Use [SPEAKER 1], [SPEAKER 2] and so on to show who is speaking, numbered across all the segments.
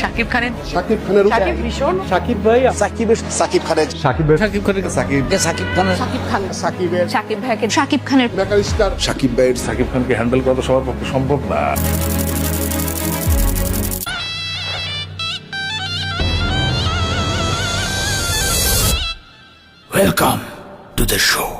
[SPEAKER 1] শাকিব খানের
[SPEAKER 2] শাকিব খানের
[SPEAKER 1] শাকিব ভীষণ
[SPEAKER 2] শাকিব ভাই সাকিব খানের সাকিবের
[SPEAKER 1] শাকিব ভাইকে শাকিব খানের
[SPEAKER 2] মেগাস্টার
[SPEAKER 3] সাকিব ভাইয়ের সাকিব খানকে হ্যান্ডেল করা সবার পক্ষে সম্ভব না।
[SPEAKER 4] Welcome to the show.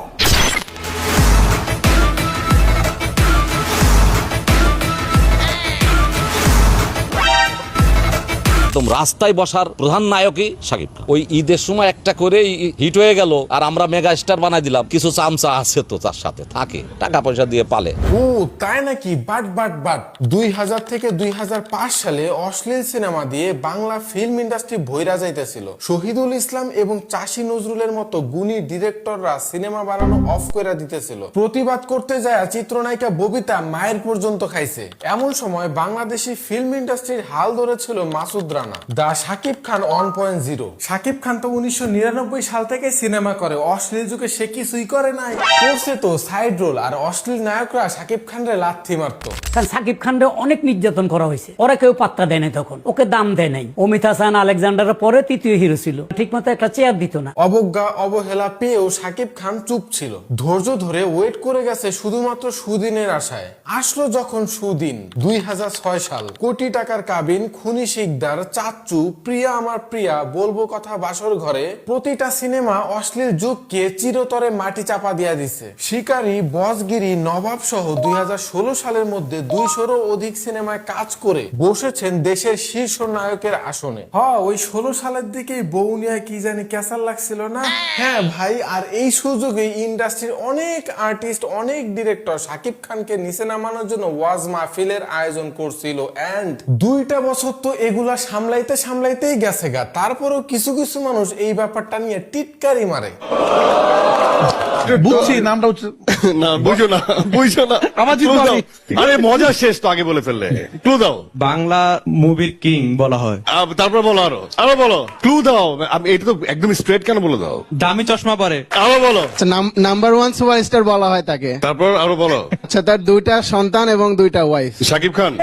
[SPEAKER 5] রাস্তায় বসার প্রধান নায়কই শাকিব খান। ওই ঈদের সময় একটা করে হিট হয়ে গেল আর আমরা মেগা স্টার বানাই দিলাম। কিছু চামচা আছে তো তার সাথে থাকে, টাকা পয়সা দিয়ে পালে।
[SPEAKER 6] ও তাই নাকি? বাট 2000 থেকে 2005 সালে অশ্লীল সিনেমা দিয়ে বাংলা ফিল্ম ইন্ডাস্ট্রি ভৈরা যাইতেছিল। শহীদুল ইসলাম এবং চাষী নজরুলের মতো গুণী ডিরেক্টররা সিনেমা বানানো অফ করে দিতেছিল। প্রতিবাদ করতে যায় চিত্রনায়িকা ববিতা মায়ের পর্যন্ত খাইছে। এমন সময় বাংলাদেশি ফিল্ম ইন্ডাস্ট্রির হাল ধরেছিল মাসুদ রানা, দা শাকিব খান 1.0। শাকিব খান তো 1999 সাল থেকে সিনেমা করে, অশ্লীল যুগে সে কিছুই করে নাই। করছে তো সাইড রোল, আর অশ্লীল নায়করা শাকিব খানরে লাথি মারতো।
[SPEAKER 7] কারণ সাকিব খানরে অনেক নির্যাতন করা হয়েছে, ওরা কেউ পাত্তা দেয় নাই, তখন ওকে দাম দেয় নাই। অমিত হাসান আলেকজান্ডারের পরে তৃতীয় হিরো ছিল, ঠিক মতো একটা চেয়ার দিত না।
[SPEAKER 6] অবজ্ঞা অবহেলা পেয়েও শাকিব খান চুপ ছিল, ধৈর্য ধরে ওয়েট করে গেছে শুধুমাত্র সুদিনের আশায়। আসলো যখন সুদিন, 2006 সাল, কোটি টাকার কাবিন, খুনি শিকদার, চাচ্চু, প্রিয়া আমার প্রিয়া, বলবো কথা বাসর ঘরে, প্রতিটা সিনেমা অশ্লীল যুগকে চিরতরে মাটি চাপা দিয়া দিছে। শিকারী, বসগিরি, নবাব সহ 2016 সালের মধ্যে 200-রও অধিক সিনেমায় কাজ করে বসেছেন দেশের শীর্ষ নায়কের আসনে। ওই 16 সালের দিকেই বউ নিয়ে কি জানি ক্যাসাল লাগছিল না? হ্যাঁ ভাই, আর এই সুযোগে ইন্ডাস্ট্রির অনেক আর্টিস্ট, অনেক ডিরেক্টর শাকিব খানকে নিচে নামানোর জন্য ওয়াজ মাহফিলের আয়োজন করছিল। এন্ড 2টা বছর তো এগুলা সামলাইতেই গেছে গা। তারপরেও কিছু কিছু মানুষ এই ব্যাপারটা নিয়ে টিটকারি মারে।
[SPEAKER 3] বুঝছি নামটা হচ্ছে
[SPEAKER 2] না বুঝো না
[SPEAKER 3] আমার জীবন।
[SPEAKER 2] আরে মজা শেষ তো, আগে বলে ফেললে। ক্লু দাও।
[SPEAKER 8] বাংলা মুভির কিং বলা হয়।
[SPEAKER 2] তারপর বলো, আরো বলো, ক্লু দাও। এটা তো একদম স্ট্রেট, কেন বলে দাও?
[SPEAKER 8] দামি চশমা পরে।
[SPEAKER 2] আরো বলো।
[SPEAKER 9] নাম্বার 1 সুপারস্টার বলা হয় তাকে।
[SPEAKER 2] তারপর আরো বলো।
[SPEAKER 9] আচ্ছা, তার 2টা সন্তান এবং 2টা ওয়াইফ।
[SPEAKER 2] শাকিব খান।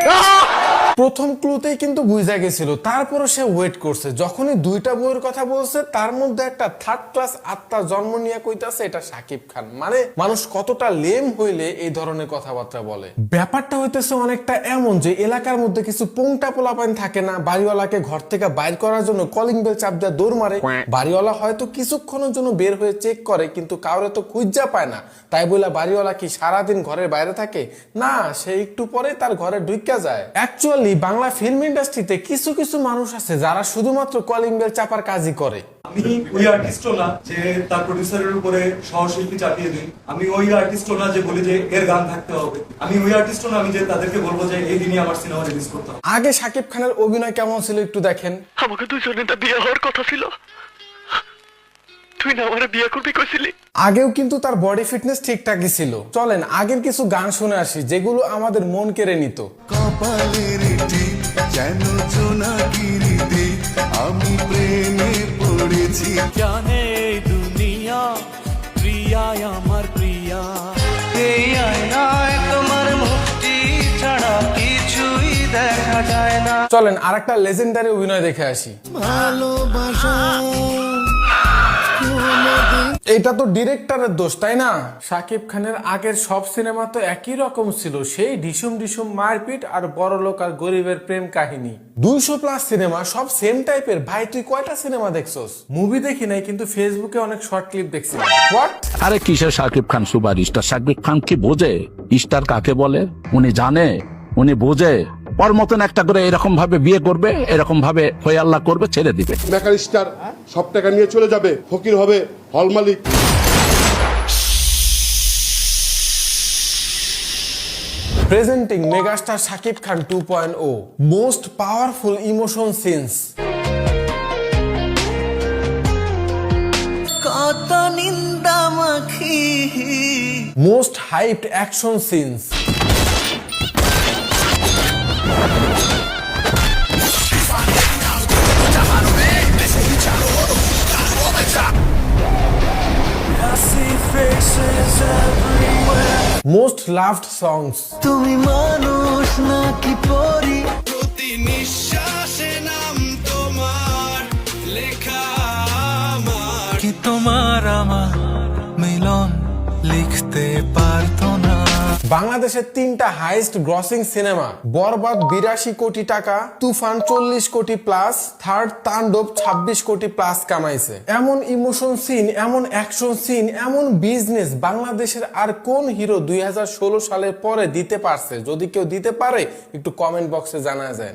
[SPEAKER 6] প্রথম ক্লুতেই কিন্তু বুঝা গেছিল, তারপরও সে ওয়েট করছে। যখনই 2টা বইয়ের কথা বলছে, তার মধ্যে একটা থার্ড ক্লাস আত্মা জন্ম নিয়ে কইতাছে এটা শাকিব খান। মানে মানুষ কতটা লেম হইলে এই ধরনের কথাবার্তা বলে। ব্যাপারটা হইতেছে অনেকটা এমন যে এলাকার মধ্যে কিছু পোংটা পোলাপান থাকে না, বাড়িওয়ালাকে ঘর থেকে বাইর করার জন্য কলিং বেল চাপ দিয়ে দৌড় মারে। বাড়িওয়ালা হয়তো কিছুক্ষণের জন্য বের হয়ে চেক করে, কিন্তু কাউরে তো খুঁজা পায় না। তাই বলে বাড়িওয়ালা কি সারাদিন ঘরের বাইরে থাকে? না, সে একটু পরে তার ঘরে ঢুকা যায়। অ্যাকচুয়ালি বাংলা ফিল্ম ইন্ডাস্ট্রিতে কিছু কিছু মানুষ আছে যারা শুধুমাত্র কলিং বেল চাপার কাজই করে।
[SPEAKER 10] আমি ওই আর্টিস্টও না যে তার প্রডিউসারের উপরে সহশিল্পী চাপিয়ে দিই। আমি ওই আর্টিস্টও না যে বলি যে এর গান থাকতে হবে। আমি ওই আর্টিস্টও না আমি যে তাদেরকে বলবো যে এই দিনই আমার সিনেমা রিলিজ করতে হবে।
[SPEAKER 6] আগে শাকিব খানের অভিনয় কেমন ছিল একটু দেখেন।
[SPEAKER 11] আমাকে দুইজনের বিয়ে হওয়ার কথা ছিল, তুই না আমারে বিয়ে করবি কইছিলি।
[SPEAKER 6] আগেও কিন্তু তার বডি ফিটনেস ঠিকঠাকই ছিল। চলেন আগের কিছু গান শুনে আসি যেগুলো আমাদের মন কেড়ে নিত।
[SPEAKER 4] কপালের টিপ যেন জোনাকিরিতে আমি প্রেমে পড়েছি। জানে এই দুনিয়া প্রিয়া আমার প্রিয়া, এই আয়নায় তোমার মুক্তি ছাড়া কিছুই দেখা যায় না।
[SPEAKER 6] চলেন আরেকটা লেজেন্ডারি অভিনয় দেখে আসি।
[SPEAKER 4] ভালোবাসা
[SPEAKER 6] এটা তো ডিরেক্টরের দোষ, তাই না? শাকিব খানের আগের সব সিনেমা তো একই রকম ছিল, সেই ঢিসুম মারপিট আর বড় লোক আর গরিবের প্রেম কাহিনী। 200+ সিনেমা, সব সেম টাইপের। ভাই তুই কয়টা সিনেমা দেখছস? মুভি দেখি নাই, কিন্তু ফেসবুকে অনেক শর্ট ক্লিপ দেখছি। হোয়াট?
[SPEAKER 5] আরে কিসের শাকিব খান সুপার স্টার? শাকিব খান কি বোঝে স্টার কাকে বলে? উনি জানে, উনি বোঝে। ওর মতন একটা করে এরকম ভাবে বিয়ে করবে, এরকম ভাবে হয়ে আল্লাহ করবে, ছেড়ে দিবে।
[SPEAKER 2] মেগাস্টার সব টাকা নিয়ে চলে যাবে, ফকির হবে, হল মালিক।
[SPEAKER 6] Presenting megastar Shakib Khan 2.0, most powerful emotion scenes.
[SPEAKER 4] কত নিন্দা মাখি,
[SPEAKER 6] most hyped action scenes. Most loved songs.
[SPEAKER 4] তুমি মানুষ নাকি পরি, প্রতি নিঃশ্বাসে নাম
[SPEAKER 6] বাংলাদেশের 3টা হাইস্ট গ্রসিং সিনেমা, বরবাদ 82 কোটি টাকা, তুফান 40 কোটি প্লাস, থার্ড তাণ্ডব 26 কোটি প্লাস কামাইছে। এমন ইমোশন সিন, এমন অ্যাকশন সিন, এমন বিজনেস বাংলাদেশের আর কোন হিরো 2016 সালের পরে দিতে পারছে? যদি কেউ দিতে পারে একটু কমেন্ট বক্সে জানা যায়।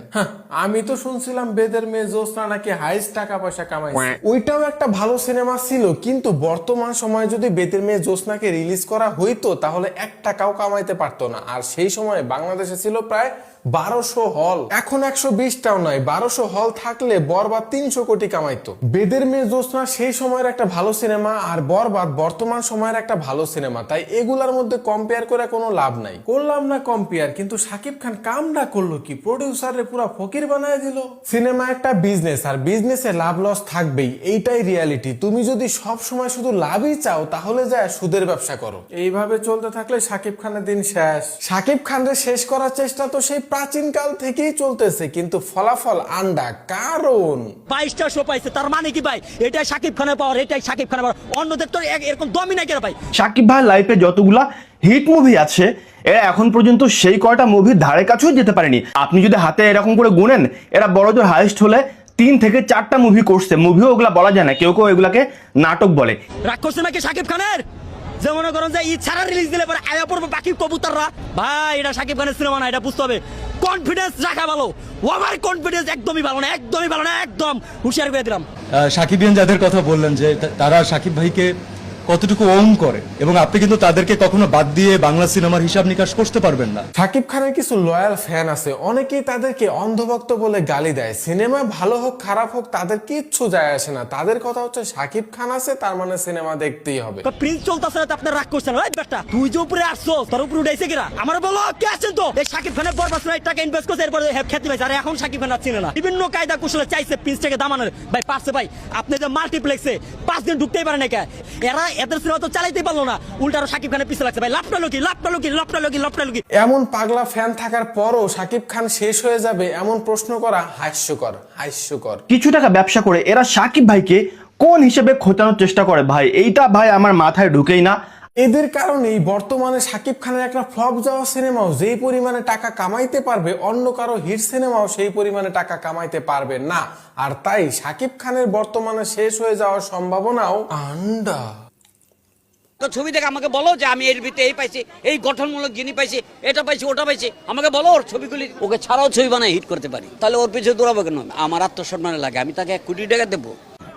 [SPEAKER 6] আমি তো শুনছিলাম বেদের মেয়ে জোসনা নাকি হাইস্ট টাকা পয়সা কামাইছে। ওইটাও একটা ভালো সিনেমা ছিল, কিন্তু বর্তমান সময়ে যদি বেদের মেয়ে জোসনাকে রিলিজ করা হইতো তাহলে 1 টাকাও কামাইতে পারতো না। আর সেই সময় বাংলাদেশে ছিল প্রায় 1200 হল, এখন 120টাও নয়। 1200 হল থাকলে বরবাদ 300 কোটি কামাইতো। বেদের মেয়ে জোসনা সেই সময়ের একটা ভালো সিনেমা, আর বরবাদ বর্তমান সময়ের একটা ভালো সিনেমা। তাই এগুলার মধ্যে কম্পেয়ার করে কোনো লাভ নাই। করলাম না কম্পেয়ার, কিন্তু শাকিব খান কামটা করলো কি? প্রডিউসারে পুরো ফকির বানায় দিল। সিনেমা একটা বিজনেস, আর বিজনেসে লাভ লস থাকবেই, এইটাই রিয়ালিটি। তুমি যদি সব সময় শুধু লাভই চাও তাহলে যায় সুদের ব্যবসা করো। এইভাবে চলতে থাকলে শাকিব খানের দিন শেষ। শাকিব খানরে শেষ করার চেষ্টা তো সেই প্রাচীন কাল থেকেই চলতেছে, কিন্তু ফলাফল আন্ডা। কারণ
[SPEAKER 7] 22টা শো পাইছে, তার মানে কি ভাই? এটাই শাকিব খানের পাওয়ার, এটাই শাকিব খানের পাওয়ার। অন্যদের তো এরকম দমই নাই কেন ভাই?
[SPEAKER 1] শাকিব ভাই লাইফে যতগুলা হিট মুভি আছে এরা এখন পর্যন্ত সেই কয়টা মুভির ধারে কাছেও যেতে পারেনি। আপনি যদি হাতে এরকম করে গুনেন, এরা বড়জোর হাইস্ট হলে 3 থেকে 4টা মুভি করছে। মুভিও ওগুলা বলা যায় না, কেউ কেউ এগুলাকে নাটক বলে।
[SPEAKER 7] রাগ করছে নাকি শাকিব খানের? যে মনে করেন যে ঈদ ছাড়া রিলিজ দিলে পরে আয়া পড়বে বাকি কবুতররা। ভাই এটা শাকিব খানের সিনেমা না, এটা বুঝতে হবে। কনফিডেন্স রাখা ভালো, ওভার কনফিডেন্স একদমই ভালো না, একদমই ভালো না, একদম হুঁশিয়ার করে দিলাম।
[SPEAKER 8] সাকিবিয়ান যাদের কথা বললেন যে তারা সাকিব ভাইকে কতটুকু ওন করে, এবং আপনি কিন্তু তাদেরকে কখনো বাদ দিয়ে বাংলা সিনেমার হিসাব নিকাশ করতে পারবেন না।
[SPEAKER 6] শাকিব খানের কিছু লয়াল ফ্যান আছে, অনেকেই তাদেরকে অন্ধভক্ত বলে গালি দেয়। সিনেমা ভালো হোক খারাপ হোক তাদের কিচ্ছু যায় আসে না। তাদের কথা হচ্ছে শাকিব খান আছে তার মানে সিনেমা দেখতেই হবে।
[SPEAKER 7] প্রিন্স চলতেছে না, আপনি রাগ করছেন ভাই? বেটা তুই যে উপরে আসছো, তোর উপরে উঠাইছে কিরা? আমার বলো কে আছেন? তো এই শাকিব খানের বরবাদ সিনেমায় টাকা ইনভেস্ট করছে, এরপরে খ্যাতি পাইছে। আর এখন শাকিব খান চিনে না, বিভিন্ন কায়দা কৌশলে চাইছে প্রিন্সটাকে দামানোর। ভাই পারছে ভাই, আপনি যে মাল্টিপ্লেক্সে 5 দিন ঢুকতেই পারেন না, এরা এদের সিনেমা তো চালাইতেই পারলো না, উল্টা শাকিব খানের পিছে লাগছে। ভাই লাপটা লোকি।
[SPEAKER 6] এমন পাগলা ফ্যান থাকার পরও শাকিব খান শেষ হয়ে যাবে এমন প্রশ্ন করা হাস্যকর।
[SPEAKER 1] কিছু টাকা ব্যবসা করে এরা শাকিব ভাইকে কোন হিসেবে খোঁচানোর চেষ্টা করে ভাই, এইটা ভাই আমার মাথায় ঢুকেই না।
[SPEAKER 6] এদের কারণেই বর্তমানে শাকিব খানের একটা ফ্লপ যাওয়া সিনেমাও যেই পরিমাণে টাকা কামাইতে পারবে, অন্য কারো হিট সিনেমাও সেই পরিমাণে টাকা কামাইতে পারবে না। আর তাই শাকিব খানের বর্তমানে শেষ হয়ে যাওয়ার সম্ভাবনাও আন্ডা।
[SPEAKER 7] ছবি দেখে আমাকে বলো যে আমি এর ভিতরে এই পাইছি, এই গঠনমূলক জিনিস পাইছি, এটা পাইছি, ওটা পাইছি। আমাকে বলো ওর ছবিগুলি, ওকে ছাড়াও ছবি বানায় হিট করতে পারি, তাহলে ওর পিছনে দৌড়াবো কেন? আমার আত্মসম্মানে লাগে, আমি তাকে 1 কোটি টাকা দেবো।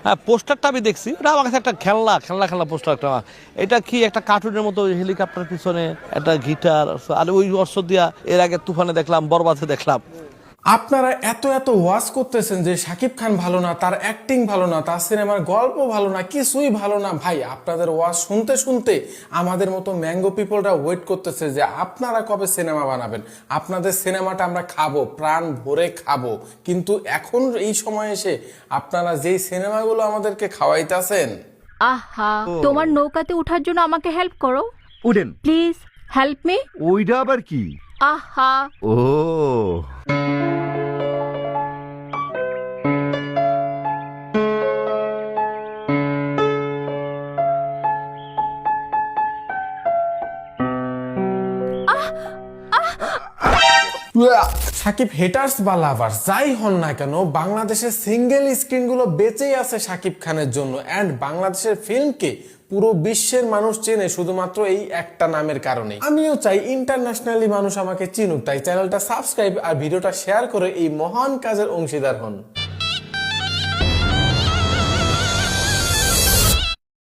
[SPEAKER 12] হ্যাঁ, পোস্টারটা আমি দেখছি, এটা আমার কাছে একটা খেলনা পোস্টার। একটা এটা কি একটা কার্টুনের মতো, হেলিকপ্টার পিছনে একটা গিটার, আর ওই অর্থ দিয়া এর আগে তুফানে দেখলাম, বরবাদে দেখলাম।
[SPEAKER 6] আপনারা এত ওয়াচ করতেছেন যে শাকিব খান ভালো না, তার অ্যাক্টিং ভালো না, তার সিনেমার গল্প ভালো না, কিছুই ভালো না। ভাই আপনাদের ওয়াচ শুনতে আমাদের মতো ম্যাঙ্গো পিপলরা ওয়েট করতেছে যে আপনারা কবে সিনেমা বানাবেন। আপনাদের সিনেমাটা আমরা খাবো, প্রাণ ভরে খাবো। কিন্তু এখন এই সময় এসে আপনারা যেই সিনেমাগুলো আমাদেরকে খাওয়াইতেছেন,
[SPEAKER 13] আহা, তোমার নৌকাতে ওঠার জন্য আমাকে হেল্প করো।
[SPEAKER 2] উঠেন
[SPEAKER 13] প্লিজ হেল্প মি।
[SPEAKER 2] ওইটা আবার কি?
[SPEAKER 13] আহা,
[SPEAKER 2] ও
[SPEAKER 6] শাকিব হেটার্স বা লাভার যাই হন না কেন, বাংলাদেশের সিঙ্গেল স্ক্রিনগুলো বেঁচেই আছে শাকিব খানের জন্য। অ্যান্ড বাংলাদেশের ফিল্মকে পুরো বিশ্বের মানুষ চেনে শুধুমাত্র এই একটা নামের কারণে। আমিও চাই ইন্টারন্যাশনালি মানুষ আমাকে চিনুক, তাই চ্যানেলটা সাবস্ক্রাইব আর ভিডিওটা শেয়ার করে এই মহান কাজের অংশীদার হন।